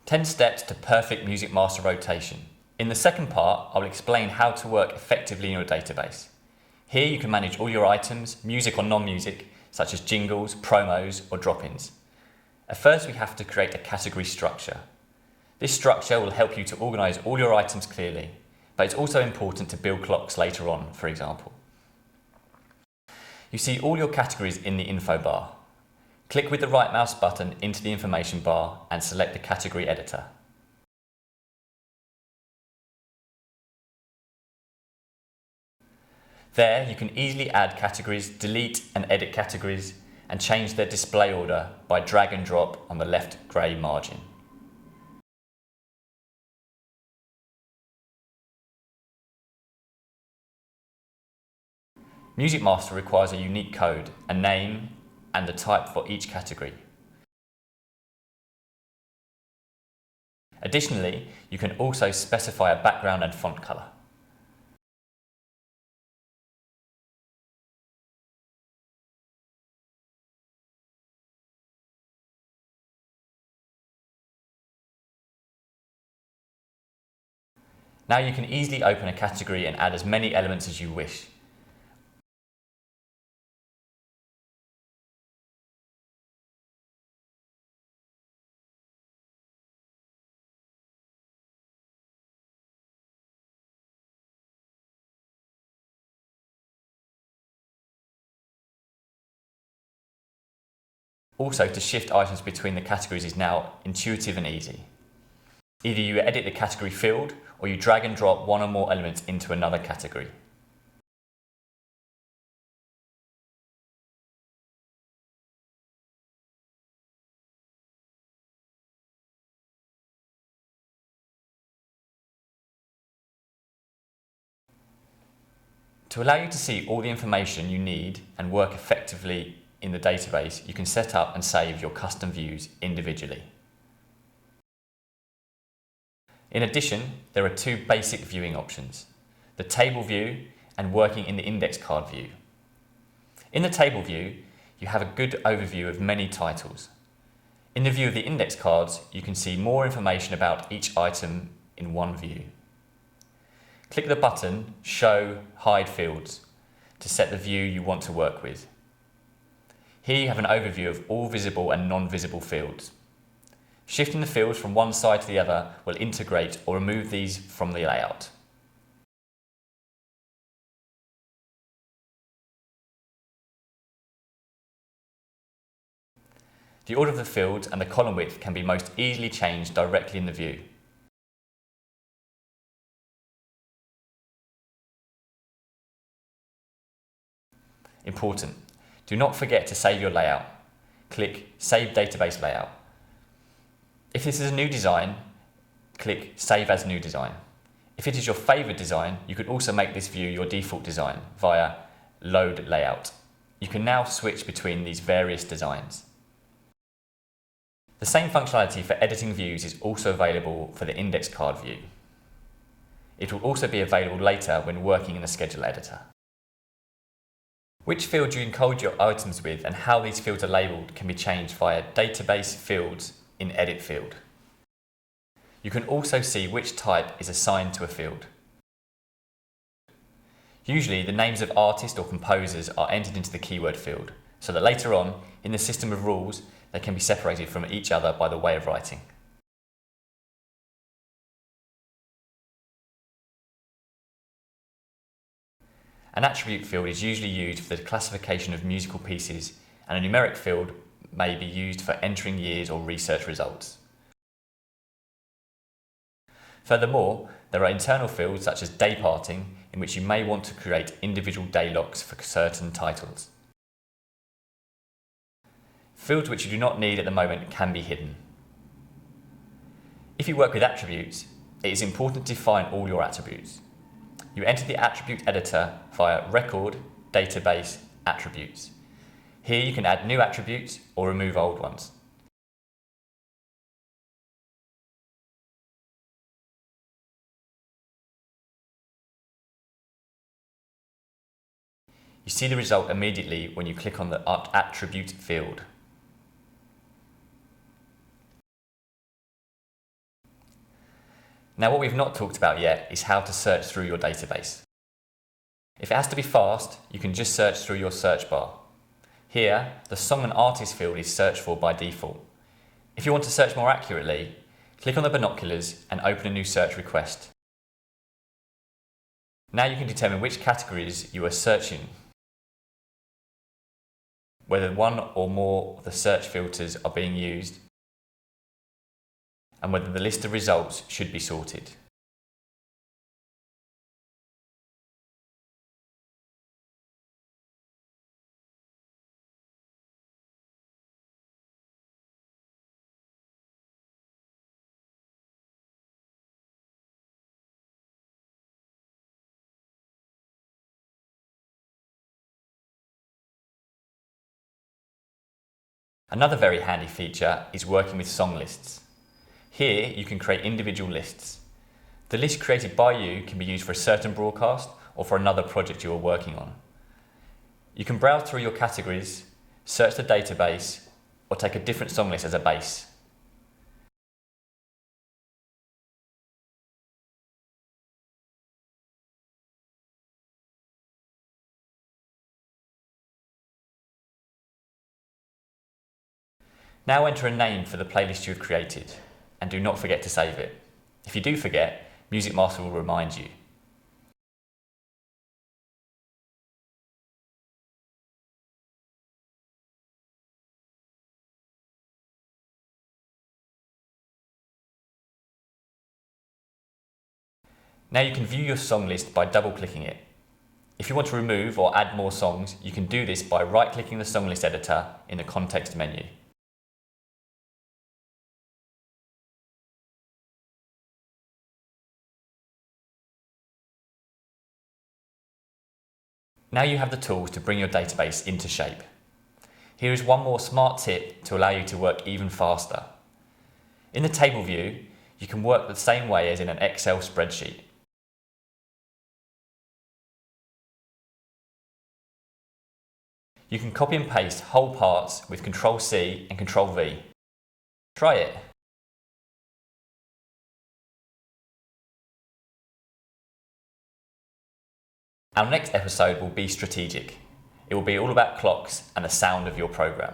Ten steps to perfect music master rotation. In the second part, I'll explain how to work effectively in your database. Here you can manage all your items, music or non-music, such as jingles, promos, or drop-ins. At first, we have to create a category structure. This structure will help you to organize all your items clearly, but it's also important to build clocks later on, for example. You see all your categories in the info bar. Click with the right mouse button into the information bar and select the category editor. There you can easily add categories, delete and edit categories, and change their display order by drag and drop on the left grey margin. Music Master requires a unique code, a name, and the type for each category. Additionally, you can also specify a background and font color. Now you can easily open a category and add as many elements as you wish. Also, to shift items between the categories is now intuitive and easy. Either you edit the category field or you drag and drop one or more elements into another category. To allow you to see all the information you need and work effectively in the database, you can set up and save your custom views individually. In addition, there are two basic viewing options: the table view and working in the index card view. In the table view, you have a good overview of many titles. In the view of the index cards, you can see more information about each item in one view. Click the button Show Hide Fields to set the view you want to work with. Here you have an overview of all visible and non-visible fields. Shifting the fields from one side to the other will integrate or remove these from the layout. The order of the fields and the column width can be most easily changed directly in the view. Important: do not forget to save your layout. Click Save Database Layout. If this is a new design, click Save as New Design. If it is your favoured design, you could also make this view your default design via Load Layout. You can now switch between these various designs. The same functionality for editing views is also available for the index card view. It will also be available later when working in the schedule editor. Which fields you encode your items with and how these fields are labelled can be changed via Database Fields in Edit field. You can also see which type is assigned to a field. Usually the names of artists or composers are entered into the keyword field, so that later on, in the system of rules, they can be separated from each other by the way of writing. An attribute field is usually used for the classification of musical pieces, and a numeric field may be used for entering years or research results. Furthermore, there are internal fields such as day parting, in which you may want to create individual day locks for certain titles. Fields which you do not need at the moment can be hidden. If you work with attributes, it is important to define all your attributes. You enter the attribute editor via Record, Database, Attributes. Here you can add new attributes or remove old ones. You see the result immediately when you click on the attribute field. Now what we've not talked about yet is how to search through your database. If it has to be fast, you can just search through your search bar. Here, the song and artist field is searched for by default. If you want to search more accurately, click on the binoculars and open a new search request. Now you can determine which categories you are searching, whether one or more of the search filters are being used, and whether the list of results should be sorted. Another very handy feature is working with song lists. Here you can create individual lists. The list created by you can be used for a certain broadcast or for another project you are working on. You can browse through your categories, search the database, or take a different song list as a base. Now enter a name for the playlist you have created, and do not forget to save it. If you do forget, Music Master will remind you. Now you can view your song list by double-clicking it. If you want to remove or add more songs, you can do this by right-clicking the song list editor in the context menu. Now you have the tools to bring your database into shape. Here is one more smart tip to allow you to work even faster. In the table view, you can work the same way as in an Excel spreadsheet. You can copy and paste whole parts with Ctrl+C and Ctrl+V. Try it. Our next episode will be strategic. It will be all about clocks and the sound of your program.